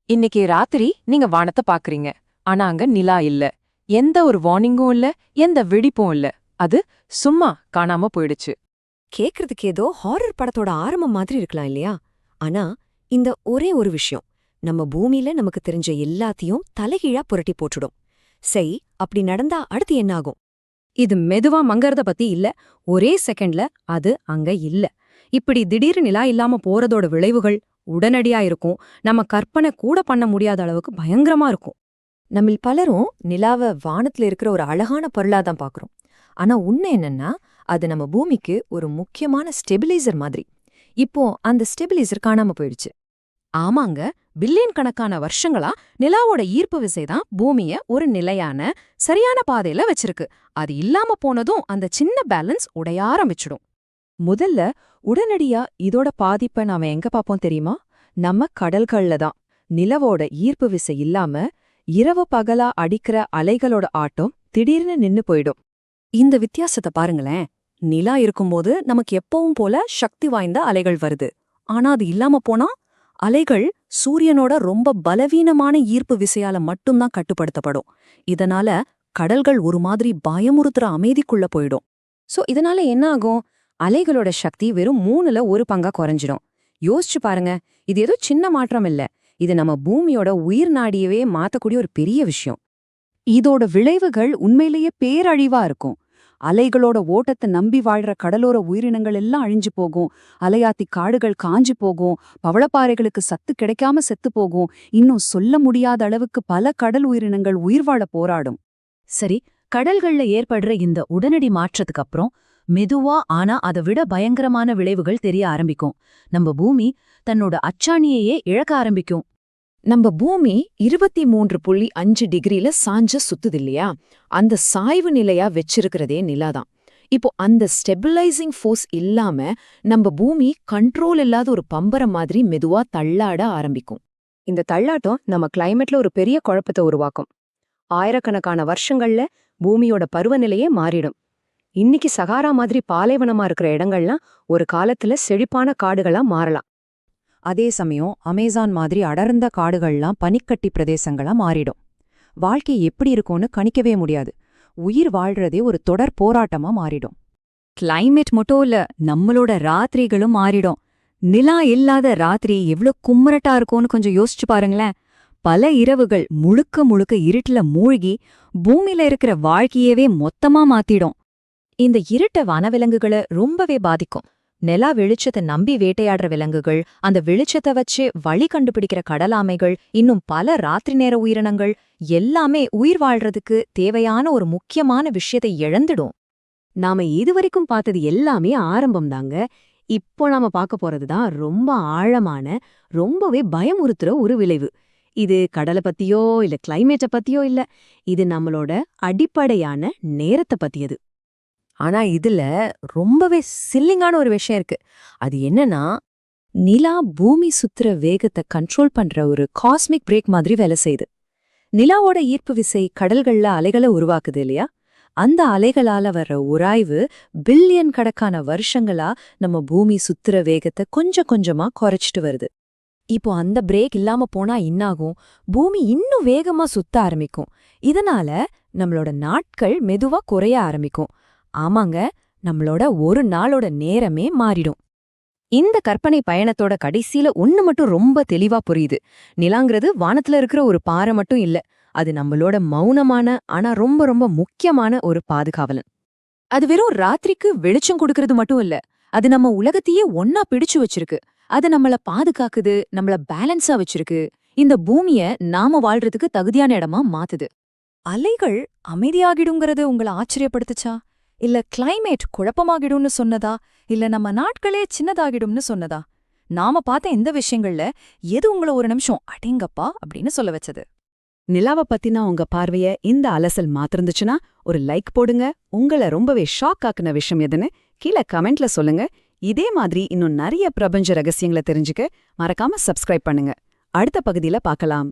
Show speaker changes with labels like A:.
A: இன்னைக்கு ராத்திரி நீங்க வானத்தை பாக்குறீங்க. ஆனா அங்க நிலா இல்ல. எந்த ஒரு வார்னிங்கும் இல்ல, எந்த வெடிப்பும் இல்ல. அது சும்மா காணாம போயிடுச்சு.
B: கேக்குறதுக்கு ஏதோ ஹாரர் படத்தோட ஆரம்பம் மாதிரி இருக்கலாம் இல்லையா? ஆனா இந்த ஒரே ஒரு விஷயம் நம்ம பூமியில நமக்கு தெரிஞ்ச எல்லாத்தையும் தலைகீழா புரட்டி போட்டுடும். சரி, அப்படி நடந்தா அடுத்து என்ன ஆகும்?
C: இது மெதுவா மங்கறத பத்தி இல்ல. ஒரே செகண்ட்ல அது அங்க இல்ல. இப்படி திடீர் நிலா இல்லாம போறதோட விளைவுகள் உடனடியா இருக்கும். நம்ம கற்பனை கூட பண்ண முடியாத அளவுக்கு பயங்கரமா இருக்கும்.
B: நம்மில் பலரும் நிலாவ வானத்துல இருக்கிற ஒரு அழகான பொருளா தான் பாக்குறோம். ஆனா உண்மை என்னன்னா, அது நம்ம பூமிக்கு ஒரு முக்கியமான ஸ்டெபிலைசர் மாதிரி. இப்போ அந்த ஸ்டெபிலைசர் காணாம போயிடுச்சு.
C: ஆமாங்க, பில்லியன் கணக்கான வருஷங்களா நிலாவோட ஈர்ப்பு விசைதான் பூமிய ஒரு நிலையான சரியான பாதையில வச்சிருக்கு. அது இல்லாம போனதும் அந்த சின்ன பேலன்ஸ் உடைய ஆரம்பிச்சிடும்.
A: முதல்ல உடனடியா இதோட பாதிப்பை நாம எங்க பாப்போம் தெரியுமா? நம்ம கடல்கள்ல தான். நிலவோட ஈர்ப்பு விசை இல்லாம இரவு பகலா அடிக்கிற அலைகளோட ஆட்டம் திடீர்னு நின்னு போயிடும்.
C: இந்த வித்தியாசத்தை பாருங்களேன். நிலா இருக்கும்போது நமக்கு எப்பவும் போல சக்தி வாய்ந்த அலைகள் வருது. ஆனா அது இல்லாம போனா அலைகள் சூரியனோட ரொம்ப பலவீனமான ஈர்ப்பு விசையால மட்டும்தான் கட்டுப்படுத்தப்படும். இதனால கடல்கள் ஒரு மாதிரி பயமுறுத்துற அமைதிக்குள்ள போயிடும். சோ இதனால என்ன ஆகும்? அலைகளோட சக்தி வெறும் 3ல 1 பங்கா குறைஞ்சிடும். யோசிச்சு பாருங்க, இது ஏதோ சின்ன மாற்றம் இல்ல. இது நம்ம பூமியோட உயிர் நாடியவே மாத்தக்கூடிய ஒரு பெரிய விஷயம். இதோட விளைவுகள் உண்மையிலேயே பேரழிவா இருக்கும். அலைகளோட ஓட்டத்தை நம்பி வாழ்ற கடலோர உயிரினங்கள் எல்லாம் அழிஞ்சு போகும். அலையாத்தி காடுகள் காஞ்சு போகும். பவளப்பாறைகளுக்கு சத்து கிடைக்காம செத்து போகும். இன்னும் சொல்ல முடியாத அளவுக்கு பல கடல் உயிரினங்கள் உயிர் வாழ போராடும். சரி, கடல்கள்ல ஏற்படுற இந்த உடனடி மாற்றத்துக்கு அப்புறம் மெதுவா ஆனா அதை விட பயங்கரமான விளைவுகள் தெரிய ஆரம்பிக்கும். நம்ம பூமி தன்னோட அச்சாணியையே இழக்க ஆரம்பிக்கும்.
B: நம்ம பூமி 23.5 டிகிரில சாஞ்ச சுத்துது இல்லையா? அந்த சாய்வு நிலையா வச்சிருக்கிறதே நிலாதான். இப்போ அந்த ஸ்டெபிலைசிங் ஃபோர்ஸ் இல்லாம நம்ம பூமி கண்ட்ரோல் இல்லாத ஒரு பம்பரம் மாதிரி மெதுவா தள்ளாட ஆரம்பிக்கும்.
C: இந்த தள்ளாட்டம் நம்ம கிளைமேட்ல ஒரு பெரிய குழப்பத்தை உருவாக்கும். ஆயிரக்கணக்கான வருஷங்கள்ல பூமியோட பருவநிலையே மாறிடும். இன்னைக்கு சகாரா மாதிரி பாலைவனமா இருக்கிற இடங்கள்லாம் ஒரு காலத்துல செழிப்பான காடுகளா மாறலாம். அதே சமயம் அமேசான் மாதிரி அடர்ந்த காடுகள்லாம் பனிக்கட்டி பிரதேசங்களா மாறிடும். வாழ்க்கை எப்படி இருக்கும்னு கணிக்கவே முடியாது. உயிர் வாழ்றதே ஒரு தொடர் போராட்டமா மாறிடும். கிளைமேட் மட்டும் இல்ல, நம்மளோட ராத்திரிகளும் மாறிடும். நிலா இல்லாத ராத்திரி எவ்ளோ கும்மரட்டா இருக்கும்னு கொஞ்சம் யோசிச்சு பாருங்களேன். பல இரவுகள் முழுக்க முழுக்க இருட்டுல மூழ்கி பூமியில இருக்கிற வாழ்க்கையவே மொத்தமா மாத்திடும். இந்த இருட்ட வனவிலங்குகளை ரொம்பவே பாதிக்கும். நிலா வெளிச்சத்தை நம்பி வேட்டையாடுற விலங்குகள், அந்த வெளிச்சத்தை வச்சு வழி கண்டுபிடிக்கிற கடலாமைகள், இன்னும் பல ராத்திரி நேர உயிரினங்கள் எல்லாமே உயிர் வாழ்றதுக்கு தேவையான ஒரு முக்கியமான விஷயத்தை இழந்துடும்.
B: நாம இதுவரைக்கும் பார்த்தது எல்லாமே ஆரம்பம் தாங்க. இப்போ நாம பார்க்க போறதுதான் ரொம்ப ஆழமான, ரொம்பவே பயமுறுத்துற ஒரு விளைவு. இது கடலை பத்தியோ இல்ல கிளைமேட்டை பத்தியோ இல்ல, இது நம்மளோட அடிப்படையான நேரத்தை பத்தியது. ஆனா இதுல ரொம்பவே சில்லிங்கான ஒரு விஷயம் இருக்கு. அது என்னன்னா, நிலா பூமி சுத்துற வேகத்தை கண்ட்ரோல் பண்ற ஒரு காஸ்மிக் பிரேக் மாதிரி வேலை செய்யுது. நிலாவோட ஈர்ப்பு விசை கடல்கள்ல அலைகளை உருவாக்குது இல்லையா? அந்த அலைகளால வர்ற உராய்வு பில்லியன் கணக்கான வருஷங்களா நம்ம பூமி சுத்துற வேகத்தை கொஞ்சம் கொஞ்சமா குறைச்சிட்டு வருது. இப்போ அந்த பிரேக் இல்லாம போனா என்னாகும்? பூமி இன்னும் வேகமா சுத்த ஆரம்பிக்கும். இதனால நம்மளோட நாட்கள் மெதுவா குறைய ஆரம்பிக்கும். ஆமாங்க, நம்மளோட ஒரு நாளோட நேரமே மாறிடும்.
C: இந்த கற்பனை பயணத்தோட கடைசியில ஒண்ணு மட்டும் ரொம்ப தெளிவா புரியுது. நிலாங்கிறது வானத்துல இருக்கிற ஒரு பாறை மட்டும் இல்ல. அது நம்மளோட மௌனமான ஆனா ரொம்ப ரொம்ப முக்கியமான ஒரு பாதுகாவலன். அது வெறும் ராத்திரிக்கு வெளிச்சம் கொடுக்கறது மட்டும் இல்ல. அது நம்ம உலகத்தையே ஒன்னா பிடிச்சு வச்சிருக்கு. அது நம்மள பாதுகாக்குது, நம்மள பேலன்ஸா வச்சிருக்கு. இந்த பூமிய நாம வாழ்றதுக்கு தகுதியான இடமா மாத்துது. அலைகள் அமைதியாகிடுங்கிறது உங்களை ஆச்சரியப்படுத்துச்சா? இல்ல கிளைமேட் குழப்பமாகிடும்னு சொன்னதா? இல்ல நம்ம நாட்களே சின்னதாகிடும்னு சொன்னதா? நாம பார்த்த இந்த விஷயங்கள்ல எது உங்கள ஒரு நிமிஷம் அடேங்கப்பா அப்படின்னு சொல்ல வச்சது?
B: நிலாவை பத்தினா உங்க பார்வைய இந்த அலசல் மாத்திருந்துச்சுன்னா ஒரு லைக் போடுங்க. உங்களை ரொம்பவே ஷாக் ஆக்குன விஷயம் எதுன்னு கீழே கமெண்ட்ல சொல்லுங்க. இதே மாதிரி இன்னும் நிறைய பிரபஞ்ச ரகசியங்களை தெரிஞ்சுக்க மறக்காம சப்ஸ்கிரைப் பண்ணுங்க. அடுத்த பகுதியில பார்க்கலாம்.